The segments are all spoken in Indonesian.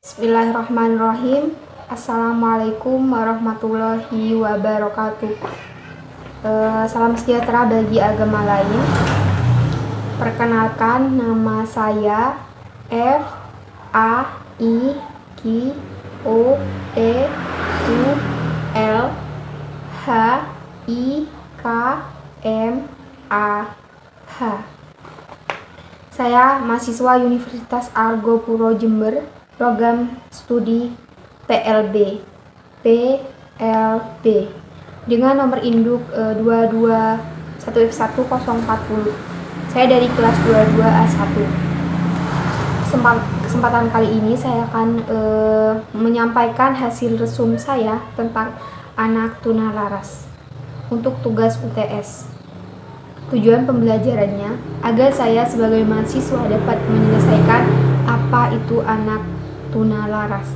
Bismillahirrahmanirrahim. Assalamualaikum warahmatullahi wabarakatuh. Salam sejahtera bagi agama lain. Perkenalkan, nama saya F A I Q O E U L H I K M A H. Saya mahasiswa Universitas Argo Puro Jember, program studi PLB dengan nomor induk 221F1040. Saya dari kelas 22A1. Kesempatan kali ini saya akan menyampaikan hasil resum saya tentang anak tunalaras untuk tugas UTS. Tujuan pembelajarannya agar saya sebagai mahasiswa dapat menyelesaikan apa itu anak tunalaras.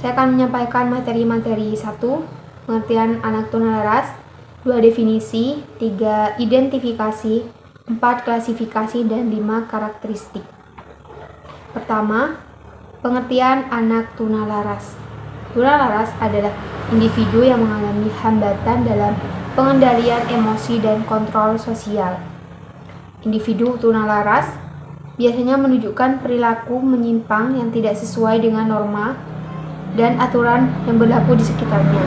Saya akan menyampaikan materi-materi 1. Pengertian anak tunalaras, 2. Definisi, 3. Identifikasi, 4. Klasifikasi, dan 5. Karakteristik. Pertama, pengertian anak tunalaras. Tunalaras adalah individu yang mengalami hambatan dalam pengendalian emosi dan kontrol sosial. Individu tunalaras biasanya menunjukkan perilaku menyimpang yang tidak sesuai dengan norma dan aturan yang berlaku di sekitarnya.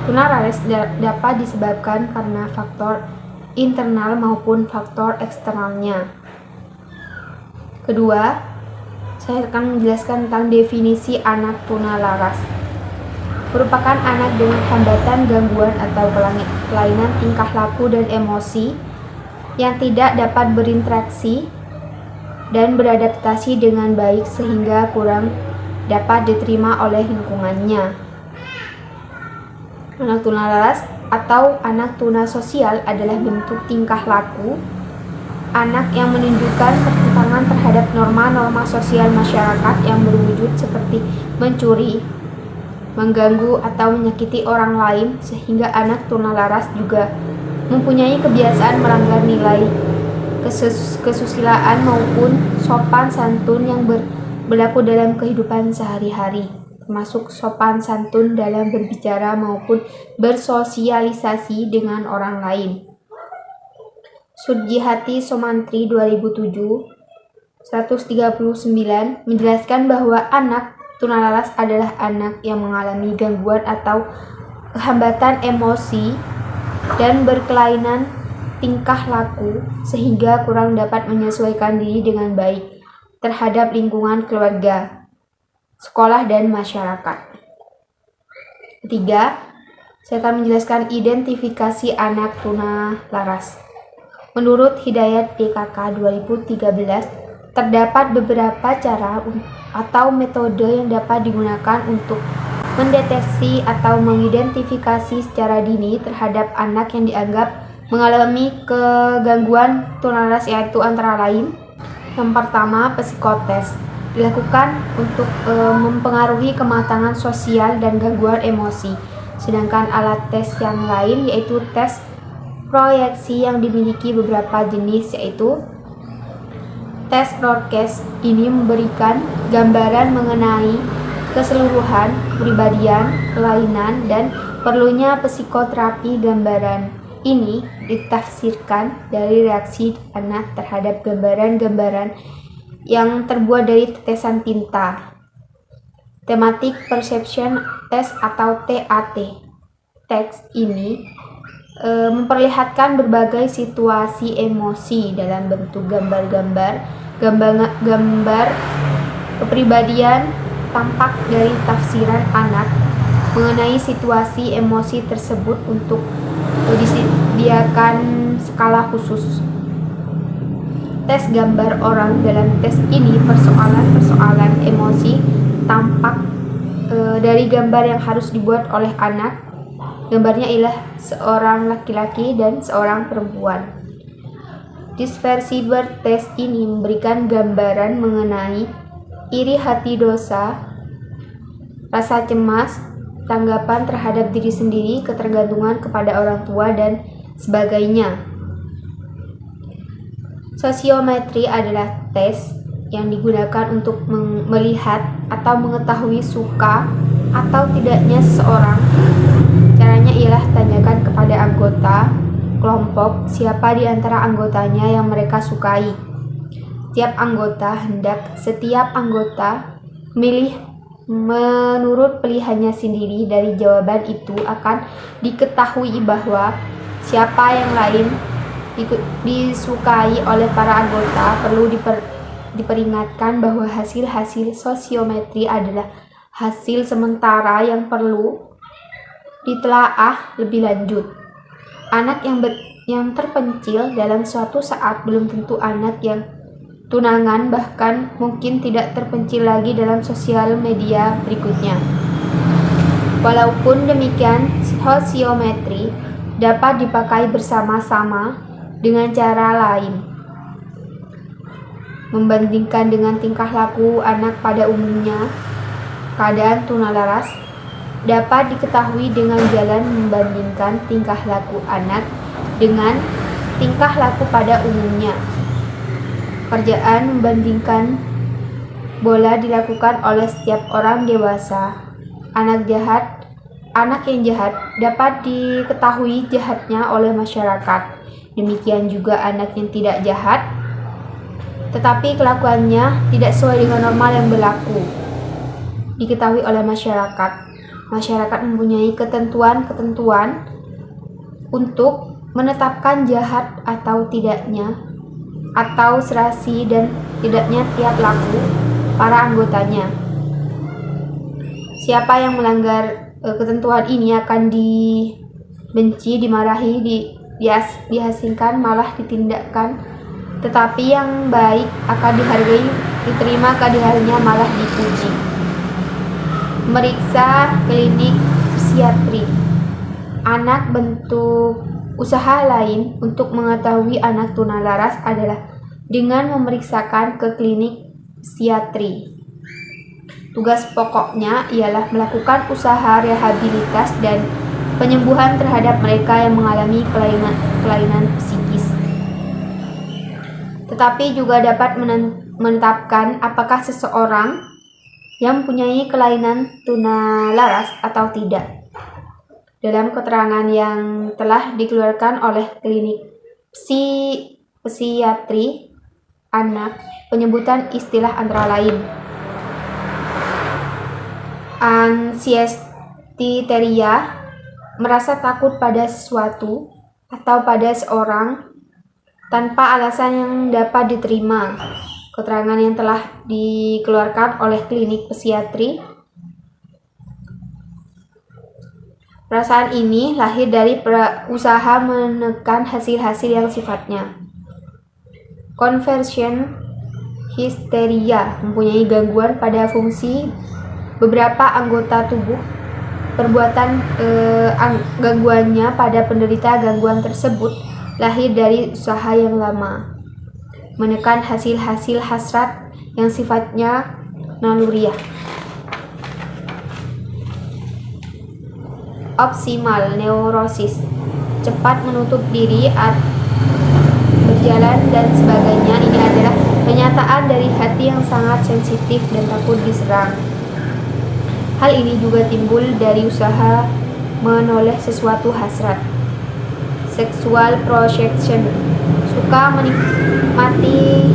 Tunalaras dapat disebabkan karena faktor internal maupun faktor eksternalnya. Kedua, saya akan menjelaskan tentang definisi anak tunalaras. Merupakan anak dengan hambatan, gangguan, atau kelainan tingkah laku dan emosi yang tidak dapat berinteraksi dan beradaptasi dengan baik sehingga kurang dapat diterima oleh lingkungannya. Anak tunalaras atau anak tuna sosial adalah bentuk tingkah laku anak yang menunjukkan pertentangan terhadap norma-norma sosial masyarakat yang berwujud seperti mencuri, mengganggu atau menyakiti orang lain, sehingga anak tunalaras juga mempunyai kebiasaan melanggar nilai kesusilaan maupun sopan santun yang berlaku dalam kehidupan sehari-hari, termasuk sopan santun dalam berbicara maupun bersosialisasi dengan orang lain. Sudjihati Somantri 2007-139 menjelaskan bahwa anak tunalaras adalah anak yang mengalami gangguan atau hambatan emosi dan berkelainan tingkah laku sehingga kurang dapat menyesuaikan diri dengan baik terhadap lingkungan keluarga, sekolah, dan masyarakat. Ketiga, saya akan menjelaskan identifikasi anak tunalaras. Menurut Hidayat DKK 2013, terdapat beberapa cara atau metode yang dapat digunakan untuk mendeteksi atau mengidentifikasi secara dini terhadap anak yang dianggap mengalami kegangguan tunalaras, yaitu antara lain: yang pertama, psikotes dilakukan untuk mempengaruhi kematangan sosial dan gangguan emosi. Sedangkan alat tes yang lain yaitu tes proyeksi yang dimiliki beberapa jenis, yaitu tes Rorschach. Ini memberikan gambaran mengenai keseluruhan kepribadian, kelainan, dan perlunya psikoterapi. Gambaran ini ditafsirkan dari reaksi anak terhadap gambaran-gambaran yang terbuat dari tetesan tinta. Thematic Perception Test atau TAT. Teks ini memperlihatkan berbagai situasi emosi dalam bentuk gambar kepribadian tampak dari tafsiran anak mengenai situasi emosi tersebut untuk disediakan skala khusus. Tes gambar orang. Dalam tes ini persoalan-persoalan emosi tampak dari gambar yang harus dibuat oleh anak. Gambarnya ialah seorang laki-laki dan seorang perempuan. Disversive test ini memberikan gambaran mengenai iri hati, dosa, rasa cemas, tanggapan terhadap diri sendiri, ketergantungan kepada orang tua, dan sebagainya. Sosiometri adalah tes yang digunakan untuk melihat atau mengetahui suka atau tidaknya seseorang. Caranya ialah tanyakan kepada anggota kelompok siapa di antara anggotanya yang mereka sukai. Setiap anggota memilih menurut pilihannya sendiri. Dari jawaban itu akan diketahui bahwa siapa yang lain disukai oleh para anggota. Perlu diperingatkan bahwa hasil-hasil sosiometri adalah hasil sementara yang perlu ditelaah lebih lanjut. Anak yang terpencil dalam suatu saat belum tentu anak yang tunangan, bahkan mungkin tidak terpencil lagi dalam sosial media berikutnya. Walaupun demikian, sosiometri dapat dipakai bersama-sama dengan cara lain. Membandingkan dengan tingkah laku anak pada umumnya, keadaan tunalaras dapat diketahui dengan jalan membandingkan tingkah laku anak dengan tingkah laku pada umumnya. Pekerjaan membandingkan boleh dilakukan oleh setiap orang dewasa. Anak yang jahat dapat diketahui jahatnya oleh masyarakat. Demikian juga anak yang tidak jahat, tetapi kelakuannya tidak sesuai dengan normal yang berlaku, diketahui oleh masyarakat. Masyarakat mempunyai ketentuan-ketentuan untuk menetapkan jahat atau tidaknya, atau serasi dan tidaknya tiap laku para anggotanya. Siapa yang melanggar ketentuan ini akan dibenci, dimarahi, diasingkan, malah ditindakkan. Tetapi yang baik akan dihargai, diterima keadilannya, malah dipuji. Meriksa klinik psikiatri anak. Bentuk usaha lain untuk mengetahui anak tunalaras adalah dengan memeriksakan ke klinik psikiatri. Tugas pokoknya ialah melakukan usaha rehabilitas dan penyembuhan terhadap mereka yang mengalami kelainan psikis. Tetapi juga dapat menetapkan apakah seseorang yang mempunyai kelainan tunalaras atau tidak. Dalam keterangan yang telah dikeluarkan oleh klinik psikiatri anak, penyebutan istilah antara lain anxiety-teria, merasa takut pada sesuatu atau pada seorang tanpa alasan yang dapat diterima. Keterangan yang telah dikeluarkan oleh klinik psikiatri. Perasaan ini lahir dari usaha menekan hasil-hasil yang sifatnya conversion hysteria, mempunyai gangguan pada fungsi beberapa anggota tubuh. Perbuatan gangguannya pada penderita gangguan tersebut lahir dari usaha yang lama menekan hasil-hasil hasrat yang sifatnya naluriah. Opsimal neurosis, cepat menutup diri, berjalan dan sebagainya. Ini adalah kenyataan dari hati yang sangat sensitif dan takut diserang. Hal ini juga timbul dari usaha menoleh sesuatu hasrat. Sexual projection, suka menikmati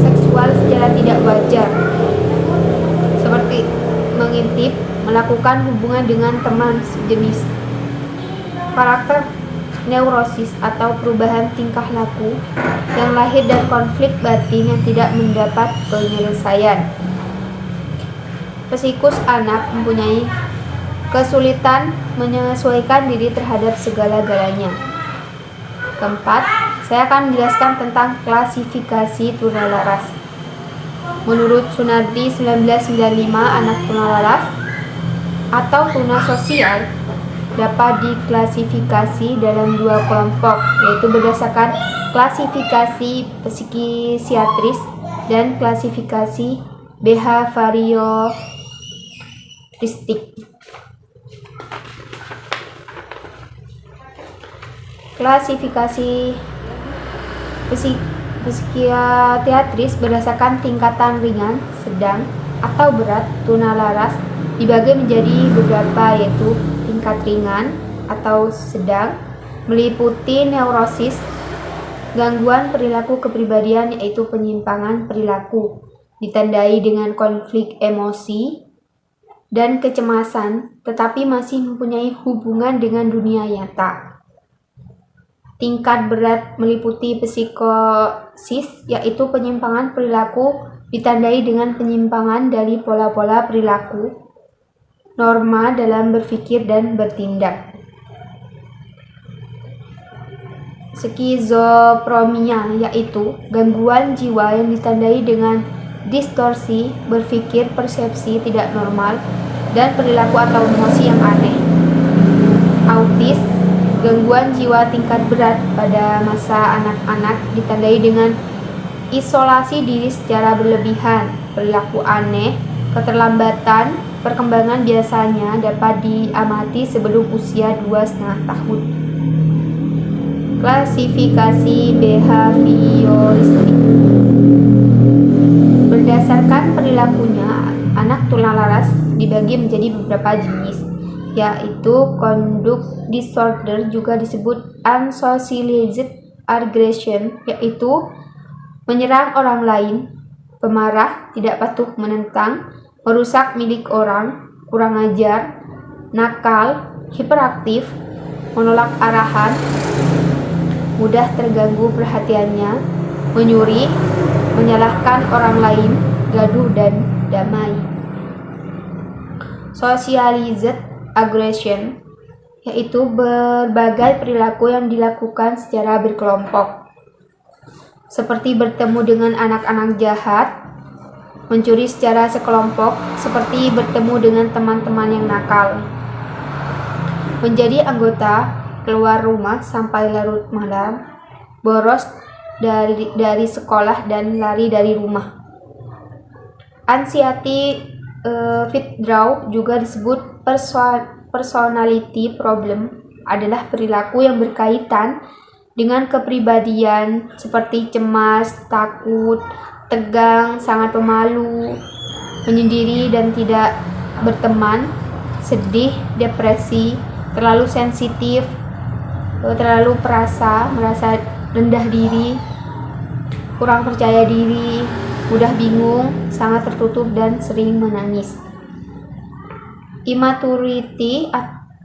seksual secara tidak wajar, seperti mengintip, melakukan hubungan dengan teman sejenis. Karakter neurosis atau perubahan tingkah laku yang lahir dari konflik batin yang tidak mendapat penyelesaian. Psikus anak mempunyai kesulitan menyesuaikan diri terhadap segala-galanya. Keempat, saya akan menjelaskan tentang klasifikasi tunalaras. Menurut Sunardi 1995, anak tunalaras atau tuna sosial dapat diklasifikasi dalam dua kelompok, yaitu berdasarkan klasifikasi psikiatris dan klasifikasi behavioristik. Klasifikasi Psikiatris berdasarkan tingkatan ringan, sedang, atau berat tunalaras dibagi menjadi beberapa, yaitu tingkat ringan atau sedang meliputi neurosis, gangguan perilaku kepribadian yaitu penyimpangan perilaku ditandai dengan konflik emosi dan kecemasan tetapi masih mempunyai hubungan dengan dunia nyata. Tingkat berat meliputi psikosis yaitu penyimpangan perilaku ditandai dengan penyimpangan dari pola-pola perilaku, norma dalam berpikir dan bertindak. Skizofrenia yaitu gangguan jiwa yang ditandai dengan distorsi berpikir, persepsi tidak normal, dan perilaku atau emosi yang aneh. Autis, gangguan jiwa tingkat berat pada masa anak-anak ditandai dengan isolasi diri secara berlebihan, perilaku aneh, keterlambatan perkembangan biasanya dapat diamati sebelum usia 2,5 tahun. Klasifikasi behavioristik. Berdasarkan perilakunya, anak tunalaras dibagi menjadi beberapa jenis, yaitu conduct disorder, juga disebut unsocialized aggression, yaitu menyerang orang lain, pemarah, tidak patuh menentang, merusak milik orang, kurang ajar, nakal, hiperaktif, menolak arahan, mudah terganggu perhatiannya, menyuri, menyalahkan orang lain, gaduh dan damai. Socialized aggression yaitu berbagai perilaku yang dilakukan secara berkelompok, seperti bertemu dengan anak-anak jahat, mencuri secara sekelompok, seperti bertemu dengan teman-teman yang nakal, menjadi anggota, keluar rumah sampai larut malam, boros dari sekolah dan lari dari rumah. Anxiety withdrawal, juga disebut personality problem, adalah perilaku yang berkaitan dengan kepribadian seperti cemas, takut, tegang, sangat pemalu, menyendiri dan tidak berteman, sedih, depresi, terlalu sensitif, terlalu merasa rendah diri, kurang percaya diri, mudah bingung, sangat tertutup dan sering menangis. Immaturity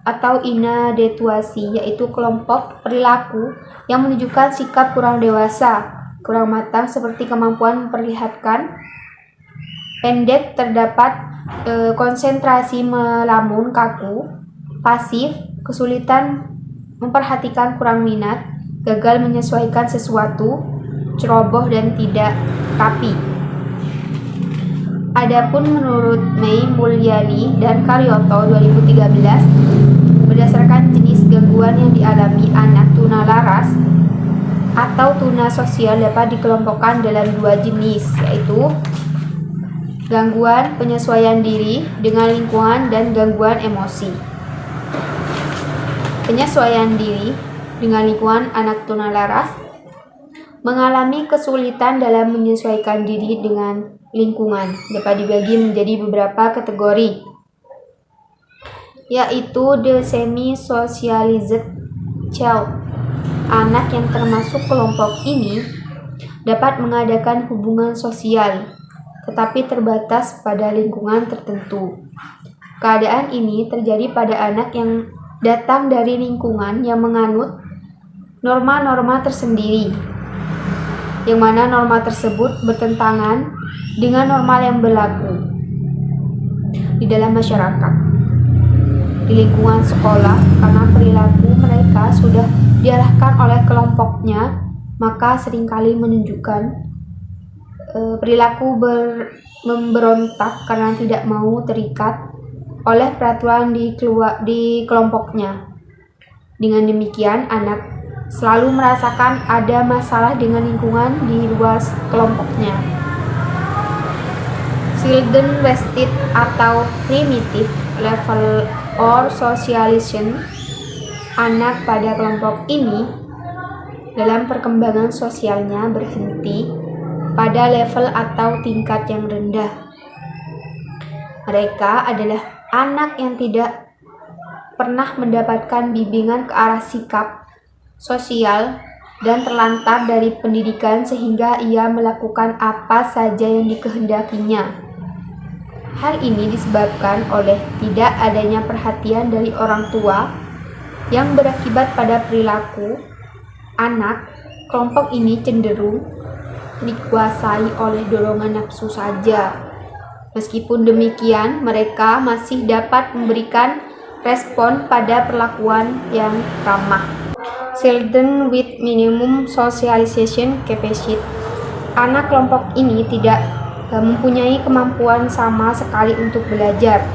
atau inadequacy yaitu kelompok perilaku yang menunjukkan sikap kurang dewasa, kurang matang, seperti kemampuan memperlihatkan pendek, terdapat konsentrasi melamun, kaku, pasif, kesulitan memperhatikan, kurang minat, gagal menyesuaikan sesuatu, ceroboh dan tidak rapi. Adapun menurut May Mulyani dan Karyoto 2013, berdasarkan jenis gangguan yang dialami anak tunalaras atau tuna sosial dapat dikelompokkan dalam dua jenis, yaitu gangguan penyesuaian diri dengan lingkungan dan gangguan emosi. Penyesuaian diri dengan lingkungan, anak tunalaras mengalami kesulitan dalam menyesuaikan diri dengan lingkungan, dapat dibagi menjadi beberapa kategori, yaitu the semi-socialized child. Anak yang termasuk kelompok ini dapat mengadakan hubungan sosial, tetapi terbatas pada lingkungan tertentu. Keadaan ini terjadi pada anak yang datang dari lingkungan yang menganut norma-norma tersendiri, yang mana norma tersebut bertentangan dengan norma yang berlaku di dalam masyarakat, di lingkungan sekolah. Karena perilaku mereka sudah diarahkan oleh kelompoknya, maka seringkali menunjukkan perilaku memberontak karena tidak mau terikat oleh peraturan di kelompoknya. Dengan demikian, anak selalu merasakan ada masalah dengan lingkungan di luar kelompoknya. Children wasted atau primitive level or socialization, anak pada kelompok ini dalam perkembangan sosialnya berhenti pada level atau tingkat yang rendah. Mereka adalah anak yang tidak pernah mendapatkan bimbingan ke arah sikap sosial dan terlantar dari pendidikan sehingga ia melakukan apa saja yang dikehendakinya. Hal ini disebabkan oleh tidak adanya perhatian dari orang tua yang berakibat pada perilaku anak. Kelompok ini cenderung dikuasai oleh dorongan nafsu saja. Meskipun demikian, mereka masih dapat memberikan respon pada perlakuan yang ramah. Children with minimum socialization capacity. Anak kelompok ini tidak mempunyai kemampuan sama sekali untuk belajar.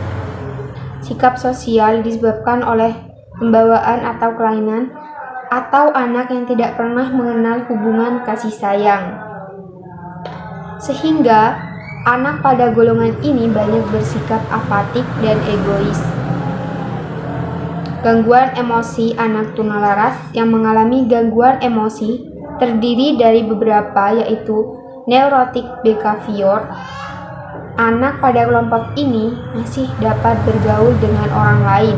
Sikap sosial disebabkan oleh pembawaan atau kelainan atau anak yang tidak pernah mengenal hubungan kasih sayang. Sehingga anak pada golongan ini banyak bersikap apatik dan egois. Gangguan emosi anak tunalaras yang mengalami gangguan emosi terdiri dari beberapa, yaitu neurotic behavior. Anak pada kelompok ini masih dapat bergaul dengan orang lain,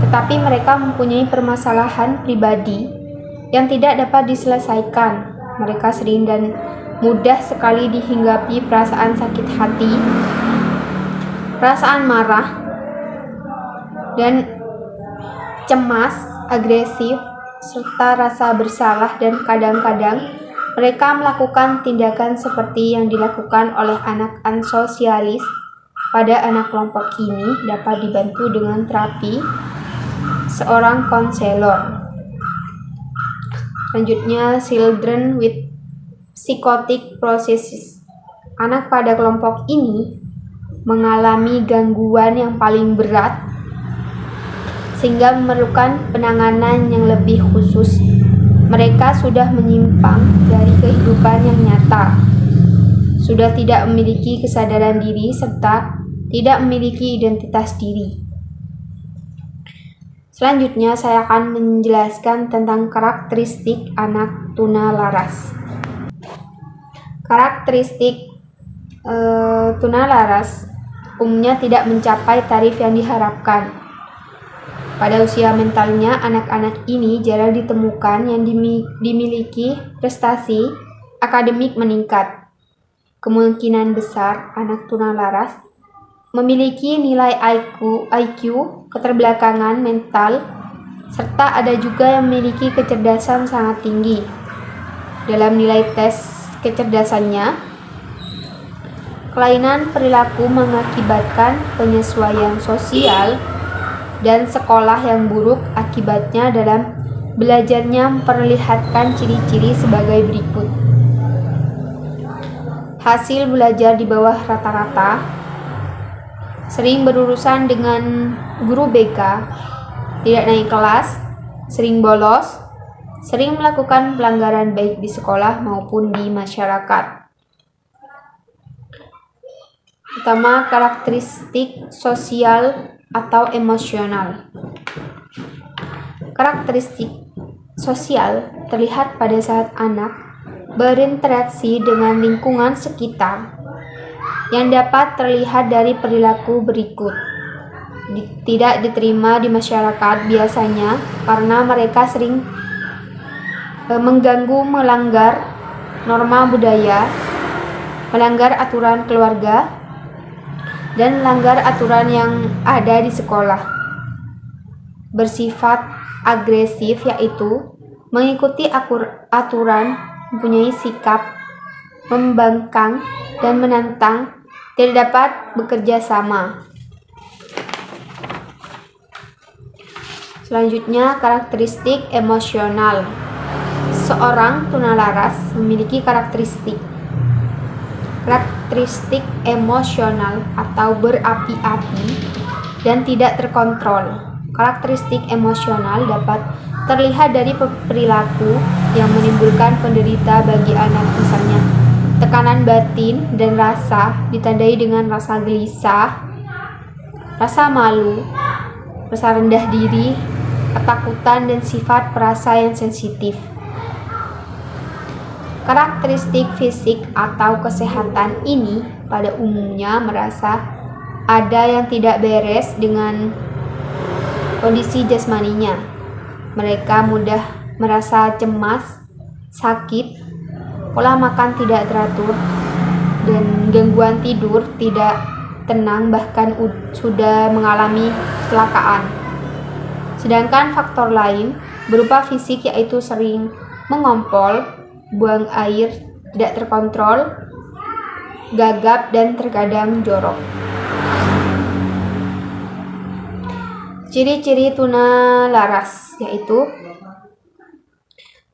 tetapi mereka mempunyai permasalahan pribadi yang tidak dapat diselesaikan. Mereka sering dan mudah sekali dihinggapi perasaan sakit hati, perasaan marah, dan cemas, agresif, serta rasa bersalah, dan kadang-kadang mereka melakukan tindakan seperti yang dilakukan oleh anak ansosialis. Pada anak kelompok ini dapat dibantu dengan terapi seorang konselor. Selanjutnya, children with psychotic processes. Anak pada kelompok ini mengalami gangguan yang paling berat sehingga memerlukan penanganan yang lebih khusus. Mereka sudah menyimpang dari kehidupan yang nyata, sudah tidak memiliki kesadaran diri, serta tidak memiliki identitas diri. Selanjutnya, saya akan menjelaskan tentang karakteristik anak tunalaras. Karakteristik tunalaras umumnya tidak mencapai taraf yang diharapkan. Pada usia mentalnya, anak-anak ini jarang ditemukan yang dimiliki prestasi akademik meningkat. Kemungkinan besar anak tunalaras memiliki nilai IQ, keterbelakangan mental, serta ada juga yang memiliki kecerdasan sangat tinggi. Dalam nilai tes kecerdasannya, kelainan perilaku mengakibatkan penyesuaian sosial dan sekolah yang buruk. Akibatnya dalam belajarnya memperlihatkan ciri-ciri sebagai berikut. Hasil belajar di bawah rata-rata, sering berurusan dengan guru BK, tidak naik kelas, sering bolos, sering melakukan pelanggaran baik di sekolah maupun di masyarakat. Pertama, karakteristik sosial atau emosional. Karakteristik sosial terlihat pada saat anak berinteraksi dengan lingkungan sekitar yang dapat terlihat dari perilaku berikut. Tidak diterima di masyarakat biasanya karena mereka sering mengganggu, melanggar norma budaya, melanggar aturan keluarga, dan melanggar aturan yang ada di sekolah. Bersifat agresif, yaitu mengikuti aturan, mempunyai sikap membangkang dan menantang, tidak dapat bekerja sama. Selanjutnya, karakteristik emosional. Seorang tunalaras memiliki karakteristik emosional atau berapi-api dan tidak terkontrol. Karakteristik emosional dapat terlihat dari perilaku yang menimbulkan penderita bagi anak, misalnya tekanan batin dan rasa ditandai dengan rasa gelisah, rasa malu, rasa rendah diri, ketakutan, dan sifat perasa yang sensitif. Karakteristik fisik atau kesehatan ini pada umumnya merasa ada yang tidak beres dengan kondisi jasmaninya. Mereka mudah merasa cemas, sakit, pola makan tidak teratur, dan gangguan tidur tidak tenang, bahkan sudah mengalami kecelakaan. Sedangkan faktor lain berupa fisik yaitu sering mengompol, buang air tidak terkontrol, gagap, dan terkadang jorok. Ciri-ciri tuna laras yaitu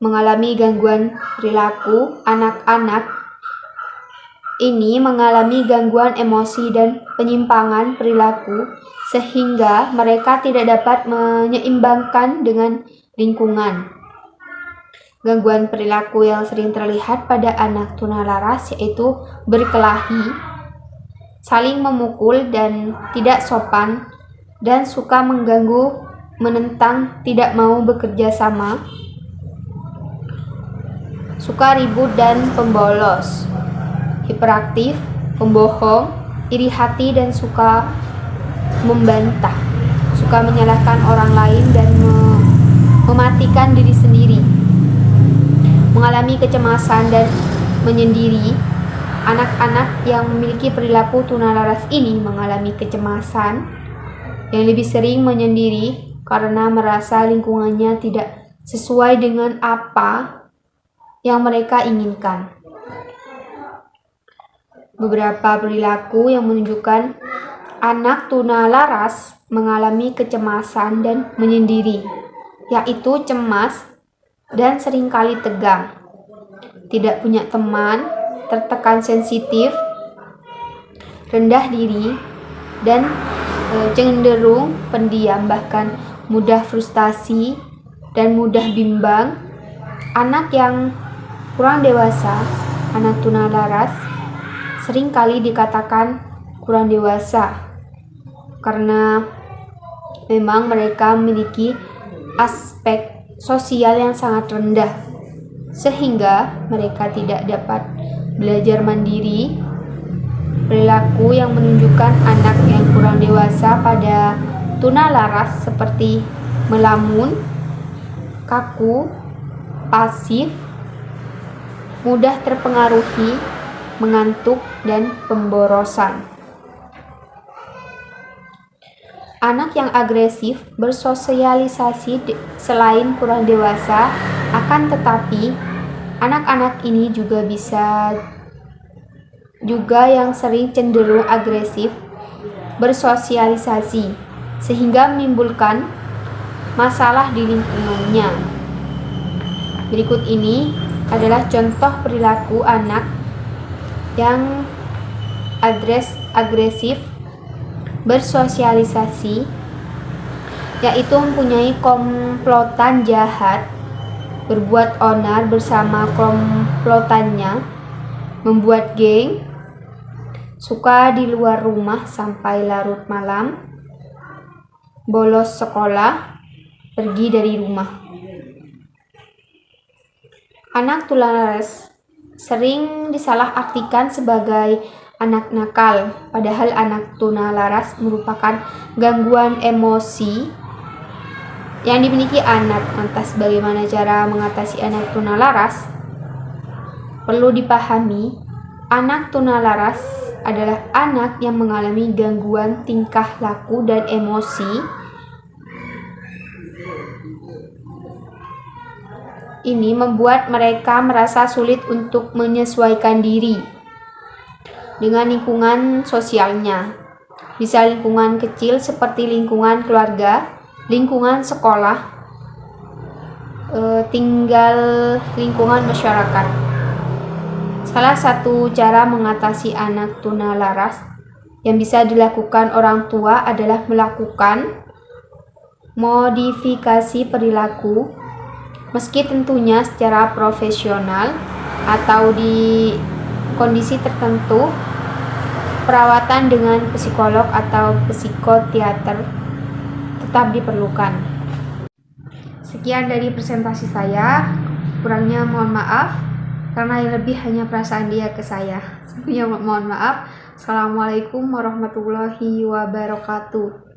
mengalami gangguan perilaku. Anak-anak ini mengalami gangguan emosi dan penyimpangan perilaku sehingga mereka tidak dapat menyeimbangkan dengan lingkungan. Gangguan perilaku yang sering terlihat pada anak tuna laras yaitu berkelahi, saling memukul dan tidak sopan, dan suka mengganggu, menentang, tidak mau bekerja sama, suka ribut dan pembolos, hiperaktif, pembohong, iri hati, dan suka membantah, suka menyalahkan orang lain dan mematikan diri sendiri, mengalami kecemasan dan menyendiri. Anak-anak yang memiliki perilaku tuna laras ini mengalami kecemasan yang lebih sering menyendiri karena merasa lingkungannya tidak sesuai dengan apa yang mereka inginkan. Beberapa perilaku yang menunjukkan anak tuna laras mengalami kecemasan dan menyendiri, yaitu cemas dan seringkali tegang, tidak punya teman, tertekan sensitif, rendah diri, dan cenderung pendiam, bahkan mudah frustasi dan mudah bimbang. Anak yang kurang dewasa, anak tuna laras, seringkali dikatakan kurang dewasa karena memang mereka memiliki aspek sosial yang sangat rendah, sehingga mereka tidak dapat belajar mandiri. Perilaku yang menunjukkan anak yang kurang dewasa pada tuna laras seperti melamun, kaku, pasif, mudah terpengaruhi, mengantuk, dan pemborosan. Anak yang agresif bersosialisasi selain kurang dewasa, akan tetapi anak-anak ini juga yang sering cenderung agresif bersosialisasi sehingga menimbulkan masalah di lingkungannya. Berikut ini adalah contoh perilaku anak yang agresif bersosialisasi, yaitu mempunyai komplotan jahat, berbuat onar bersama komplotannya, membuat geng, suka di luar rumah sampai larut malam, bolos sekolah, pergi dari rumah. Anak tuna laras sering disalahartikan sebagai anak nakal, padahal anak tuna laras merupakan gangguan emosi yang dimiliki anak. Lantas bagaimana cara mengatasi anak tuna laras? Perlu dipahami, anak tuna laras adalah anak yang mengalami gangguan tingkah laku dan emosi. Ini membuat mereka merasa sulit untuk menyesuaikan diri dengan lingkungan sosialnya. Bisa lingkungan kecil seperti lingkungan keluarga, lingkungan sekolah, tinggal lingkungan masyarakat. Salah satu cara mengatasi anak tuna laras yang bisa dilakukan orang tua adalah melakukan modifikasi perilaku, meski tentunya secara profesional atau di kondisi tertentu. Perawatan dengan psikolog atau psikoteater tetap diperlukan. Sekian dari presentasi saya, kurangnya mohon maaf. karena yang lebih hanya perasaan dia ke saya. Sebelumnya mohon maaf. Assalamualaikum warahmatullahi wabarakatuh.